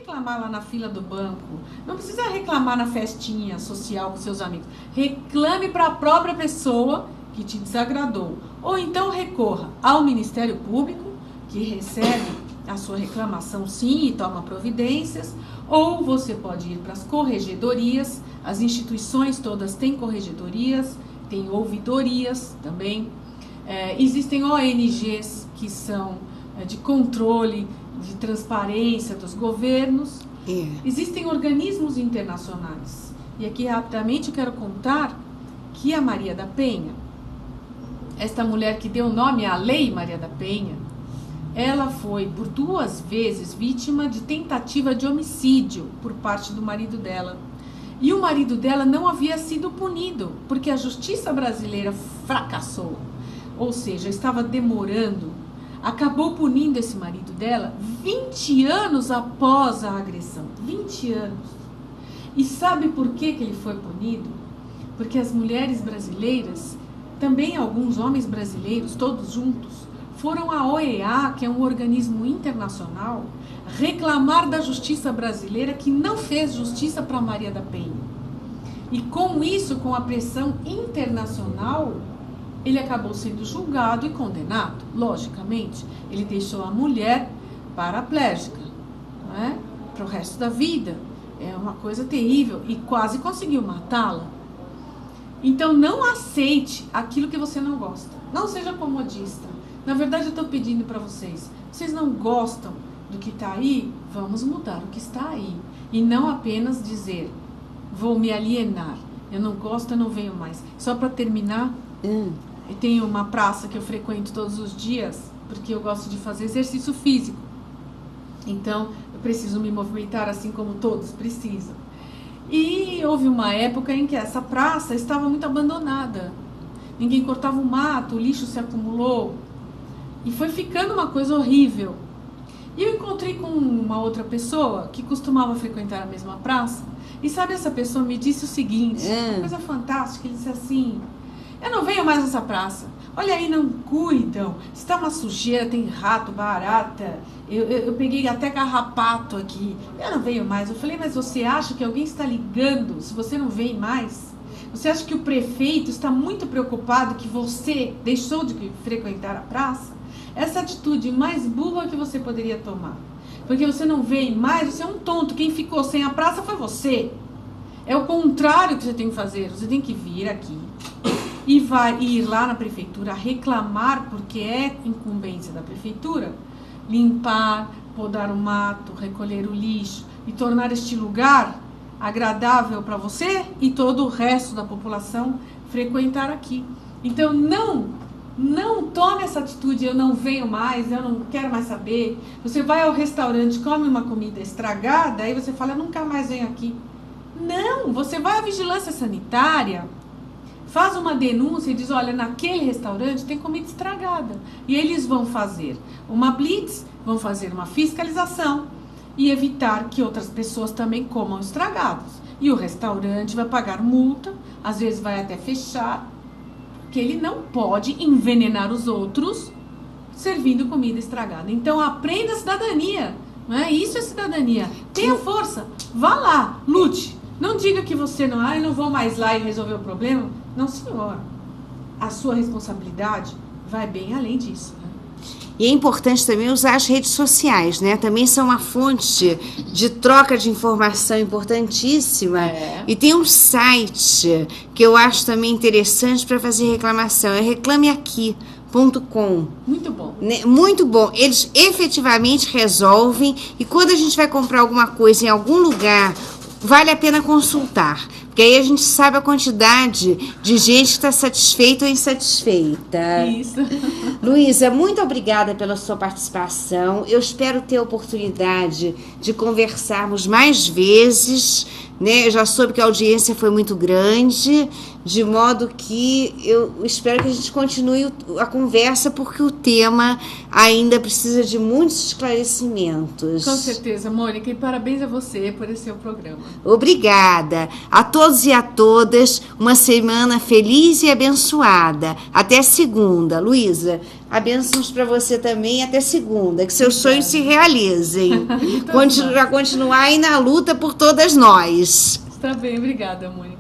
reclamar lá na fila do banco, não precisa reclamar na festinha social com seus amigos. Reclame para a própria pessoa que te desagradou. Ou então recorra ao Ministério Público, que recebe a sua reclamação sim e toma providências, ou você pode ir para as corregedorias, as instituições todas têm corregedorias, tem ouvidorias também. Existem ONGs que são de controle, de transparência dos governos. Existem organismos internacionais. E aqui rapidamente eu quero contar que a Maria da Penha, esta mulher que deu nome à Lei Maria da Penha, ela foi por 2 vezes vítima de tentativa de homicídio por parte do marido dela. E o marido dela não havia sido punido, porque a justiça brasileira fracassou. Ou seja, estava demorando. Acabou punindo esse marido dela 20 anos após a agressão. 20 anos. E sabe por que ele foi punido? Porque as mulheres brasileiras, também alguns homens brasileiros, todos juntos, foram à OEA, que é um organismo internacional, reclamar da justiça brasileira que não fez justiça para Maria da Penha. E com isso, com a pressão internacional, ele acabou sendo julgado e condenado. Logicamente, ele deixou a mulher paraplégica, não é? Para o resto da vida. É uma coisa terrível e quase conseguiu matá-la. Então não aceite aquilo que você não gosta. Não seja comodista. Na verdade, eu estou pedindo para vocês. Vocês não gostam do que está aí? Vamos mudar o que está aí. E não apenas dizer, vou me alienar. Eu não gosto, eu não venho mais. Só para terminar, eu tenho uma praça que eu frequento todos os dias, porque eu gosto de fazer exercício físico. Então, eu preciso me movimentar assim como todos precisam. E houve uma época em que essa praça estava muito abandonada. Ninguém cortava o mato, o lixo se acumulou. E foi ficando uma coisa horrível. E eu encontrei com uma outra pessoa que costumava frequentar a mesma praça. E sabe, essa pessoa me disse o seguinte, uma coisa fantástica, ele disse assim, eu não venho mais nessa praça. Olha aí, não cuidam. Está uma sujeira, tem rato, barata. Eu peguei até carrapato aqui. Eu não venho mais. Eu falei, mas você acha que alguém está ligando se você não vem mais? Você acha que o prefeito está muito preocupado que você deixou de frequentar a praça? Essa atitude mais burra que você poderia tomar. Porque você não vem mais, você é um tonto. Quem ficou sem a praça foi você. É o contrário que você tem que fazer. Você tem que vir aqui e vai ir lá na prefeitura reclamar, porque é incumbência da prefeitura, limpar, podar o mato, recolher o lixo e tornar este lugar agradável para você e todo o resto da população frequentar aqui. Então não tome essa atitude, eu não venho mais, eu não quero mais saber. Você vai ao restaurante, come uma comida estragada, aí você fala, eu nunca mais venho aqui. Não, você vai à vigilância sanitária, faz uma denúncia e diz, olha, naquele restaurante tem comida estragada. E eles vão fazer uma blitz, vão fazer uma fiscalização e evitar que outras pessoas também comam estragados. E o restaurante vai pagar multa, às vezes vai até fechar, porque ele não pode envenenar os outros servindo comida estragada. Então aprenda a cidadania, não é? Isso é cidadania. Tenha força, vá lá, lute. Não diga que você não, eu não vou mais lá e resolver o problema. Não, senhor. A sua responsabilidade vai bem além disso. Né? E é importante também usar as redes sociais, né? Também são uma fonte de troca de informação importantíssima. E tem um site que eu acho também interessante para fazer reclamação. É reclameaqui.com. Muito bom. Muito bom. Eles efetivamente resolvem. E quando a gente vai comprar alguma coisa em algum lugar, vale a pena consultar, porque aí a gente sabe a quantidade de gente que está satisfeita ou insatisfeita. Isso. Luísa, muito obrigada pela sua participação. Eu espero ter a oportunidade de conversarmos mais vezes, né? Eu já soube que a audiência foi muito grande, de modo que eu espero que a gente continue a conversa, porque o tema ainda precisa de muitos esclarecimentos. Com certeza, Mônica, e parabéns a você por esse seu programa. Obrigada. A todos e a todas, uma semana feliz e abençoada. Até segunda. Luísa, Bênçãos para você também até segunda, que seus sonhos se realizem. Continuar aí na luta por todas nós. Está bem, obrigada, Mônica.